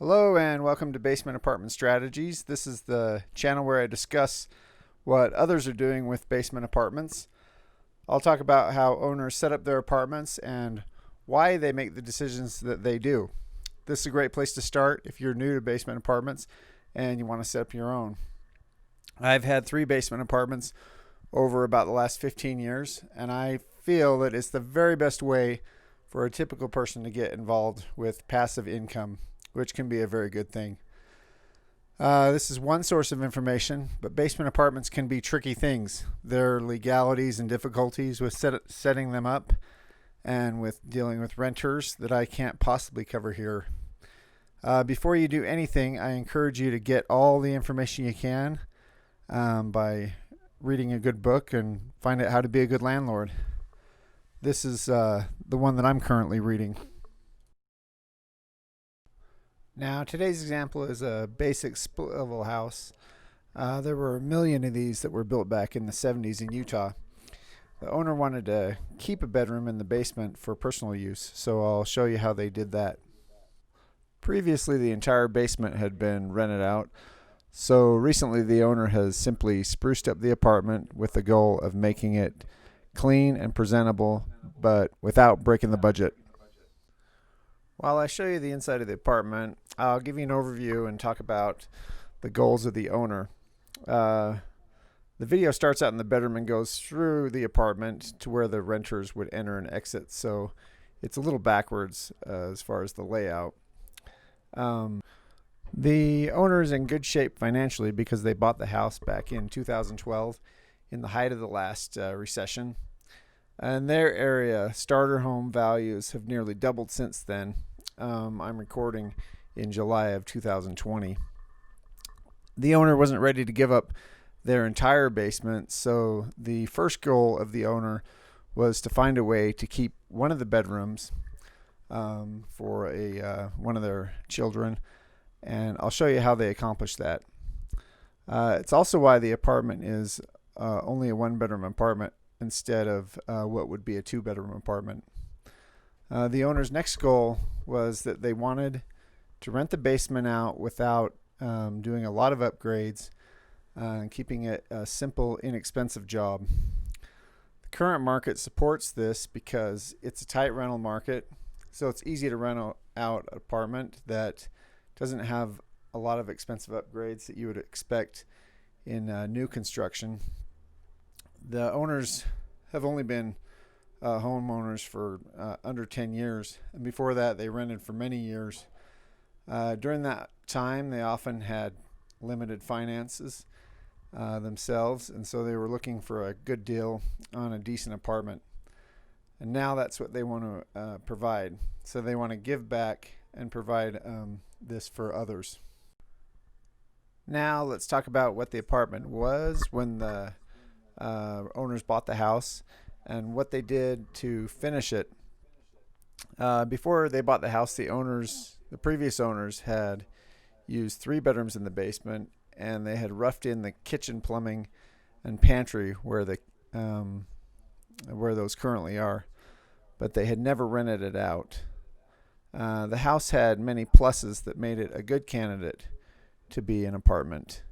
Hello and welcome to Basement Apartment Strategies. This is the channel where I discuss what others are doing with basement apartments. I'll talk about how owners set up their apartments and why they make the decisions that they do. This is a great place to start if you're new to basement apartments and you want to set up your own. I've had 3 basement apartments over about the last 15 years, and I feel that it's the very best way for a typical person to get involved with passive income, which can be a very good thing. This is one source of information, but basement apartments can be tricky things. There are legalities and difficulties with setting them up and with dealing with renters that I can't possibly cover here. Before you do anything, I encourage you to get all the information you can by reading a good book and find out how to be a good landlord. This is the one that I'm currently reading. Now, today's example is a basic split-level house. There were a million of these that were built back in the 70s in Utah. The owner wanted to keep a bedroom in the basement for personal use, so I'll show you how they did that. Previously, the entire basement had been rented out, so recently the owner has simply spruced up the apartment with the goal of making it clean and presentable, but without breaking the budget. While I show you the inside of the apartment, I'll give you an overview and talk about the goals of the owner. The video starts out in the bedroom and goes through the apartment to where the renters would enter and exit, so it's a little backwards as far as the layout. The owner is in good shape financially because they bought the house back in 2012 in the height of the last recession. In their area, starter home values have nearly doubled since then. I'm recording in July of 2020. The owner wasn't ready to give up their entire basement, so the first goal of the owner was to find a way to keep one of the bedrooms for one of their children, and I'll show you how they accomplished that. It's also why the apartment is only a 1-bedroom apartment instead of what would be a 2-bedroom apartment. The owner's next goal was that they wanted to rent the basement out without doing a lot of upgrades and keeping it a simple, inexpensive job. The current market supports this because it's a tight rental market, so it's easy to rent out an apartment that doesn't have a lot of expensive upgrades that you would expect in new construction. The owners have only been homeowners for under 10 years, and before that they rented for many years. During that time they often had limited finances themselves, and so they were looking for a good deal on a decent apartment, and now that's what they want to provide. So they want to give back and provide this for others. Now let's talk about what the apartment was when the owners bought the house and what they did to finish it. Before they bought the house, the previous owners had used 3 bedrooms in the basement, and they had roughed in the kitchen, plumbing, and pantry where those currently are, but they had never rented it out. The house had many pluses that made it a good candidate to be an apartment.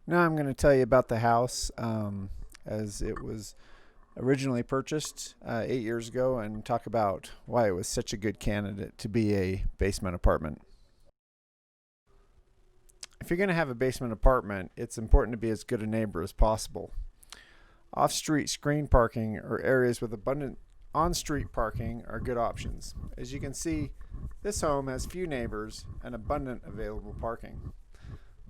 Now I'm going to tell you about the house as it was originally purchased 8 years ago, and talk about why it was such a good candidate to be a basement apartment. If you're going to have a basement apartment, it's important to be as good a neighbor as possible. Off-street screen parking or areas with abundant on-street parking are good options. As you can see, this home has few neighbors and abundant available parking.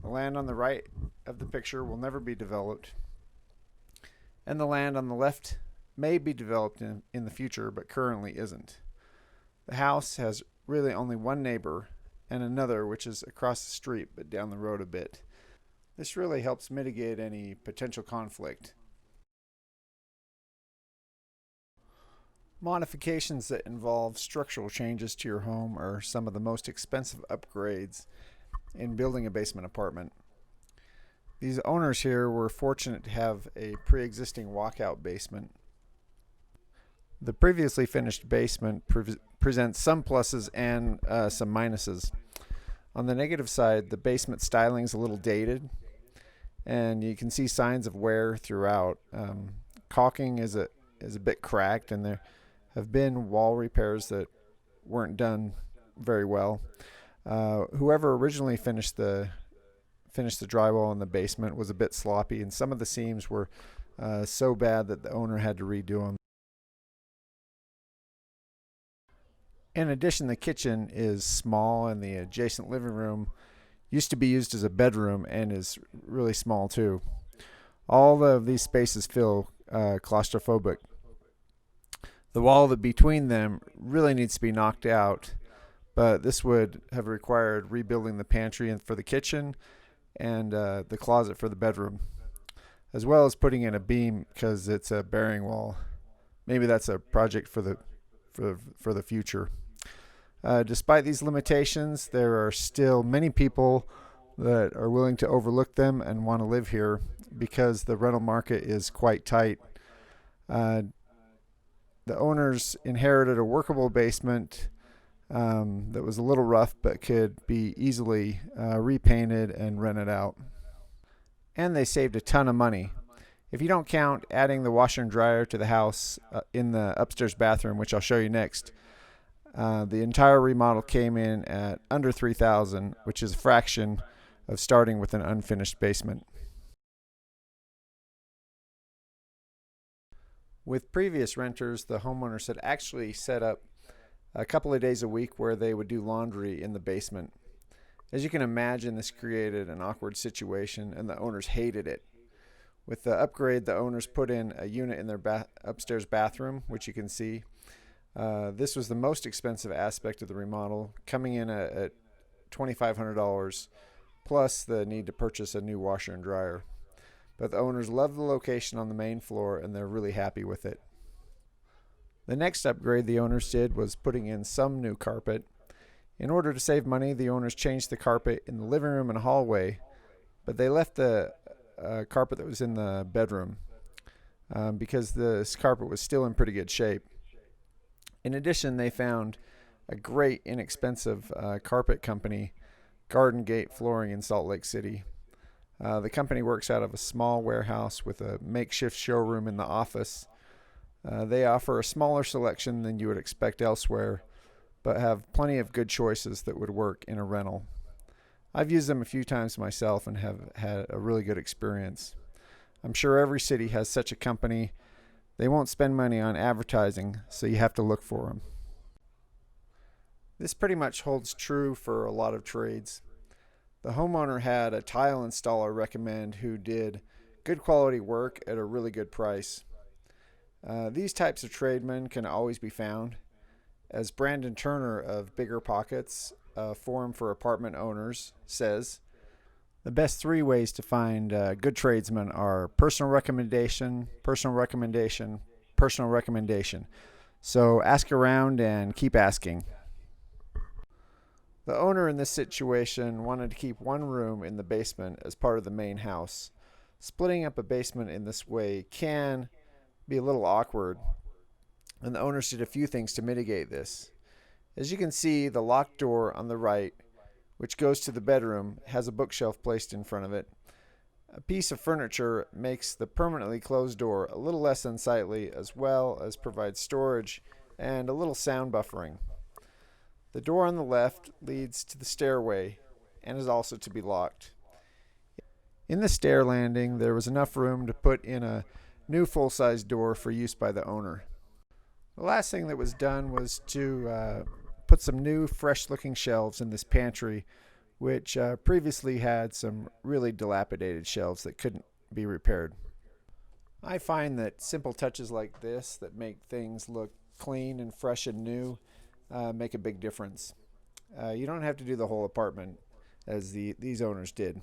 The land on the right of the picture will never be developed, and the land on the left may be developed in the future, but currently isn't. The house has really only one neighbor and another which is across the street but down the road a bit. This really helps mitigate any potential conflict. Modifications that involve structural changes to your home are some of the most expensive upgrades in building a basement apartment. These owners here were fortunate to have a pre-existing walkout basement. The previously finished basement presents some pluses and some minuses. On the negative side, the basement styling is a little dated, and you can see signs of wear throughout. Caulking is a bit cracked, and there have been wall repairs that weren't done very well. Whoever originally finished the drywall in the basement was a bit sloppy, and some of the seams were so bad that the owner had to redo them. In addition, the kitchen is small, and the adjacent living room used to be used as a bedroom and is really small too. All of these spaces feel claustrophobic. The wall that between them really needs to be knocked out, but this would have required rebuilding the pantry for the kitchen and the closet for the bedroom, as well as putting in a beam because it's a bearing wall. Maybe that's a project for the future. Despite these limitations, there are still many people that are willing to overlook them and want to live here because the rental market is quite tight. The owners inherited a workable basement that was a little rough but could be easily repainted and rented out. And they saved a ton of money. If you don't count adding the washer and dryer to the house in the upstairs bathroom, which I'll show you next, the entire remodel came in at under $3,000, which is a fraction of starting with an unfinished basement. With previous renters, the homeowners had actually set up a couple of days a week where they would do laundry in the basement. As you can imagine, this created an awkward situation, and the owners hated it. With the upgrade, the owners put in a unit in their upstairs bathroom, which you can see. This was the most expensive aspect of the remodel, coming in at $2,500, plus the need to purchase a new washer and dryer. But the owners love the location on the main floor, and they're really happy with it. The next upgrade the owners did was putting in some new carpet. In order to save money, the owners changed the carpet in the living room and hallway, but they left the carpet that was in the bedroom because this carpet was still in pretty good shape. In addition, they found a great inexpensive carpet company, Garden Gate Flooring in Salt Lake City. The company works out of a small warehouse with a makeshift showroom in the office. They offer a smaller selection than you would expect elsewhere, but have plenty of good choices that would work in a rental. I've used them a few times myself and have had a really good experience. I'm sure every city has such a company. They won't spend money on advertising, so you have to look for them. This pretty much holds true for a lot of trades. The homeowner had a tile installer recommend who did good quality work at a really good price. These types of tradesmen can always be found. As Brandon Turner of Bigger Pockets, a forum for apartment owners, says, the best three ways to find good tradesmen are personal recommendation, personal recommendation, personal recommendation. So ask around and keep asking. The owner in this situation wanted to keep one room in the basement as part of the main house. Splitting up a basement in this way can be a little awkward, and the owners did a few things to mitigate this. As you can see, the locked door on the right, which goes to the bedroom, has a bookshelf placed in front of it. A piece of furniture makes the permanently closed door a little less unsightly, as well as provides storage and a little sound buffering. The door on the left leads to the stairway and is also to be locked. In the stair landing, there was enough room to put in a new full-size door for use by the owner. The last thing that was done was to put some new, fresh-looking shelves in this pantry, which previously had some really dilapidated shelves that couldn't be repaired. I find that simple touches like this that make things look clean and fresh and new make a big difference. You don't have to do the whole apartment as these owners did.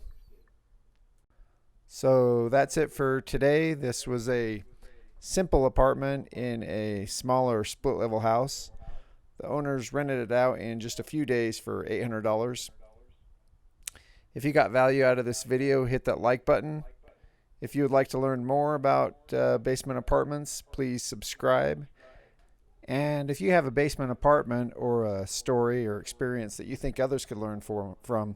So that's it for today. This was a simple apartment in a smaller split level house. The owners rented it out in just a few days for $800. If you got value out of this video, hit that like button. If you would like to learn more about basement apartments, please subscribe. And if you have a basement apartment or a story or experience that you think others could learn from,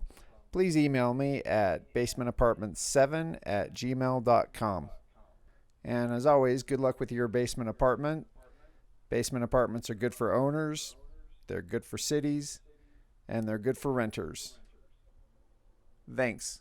please email me at basementapartment7@gmail.com. And as always, good luck with your basement apartment. Basement apartments are good for owners, they're good for cities, and they're good for renters. Thanks.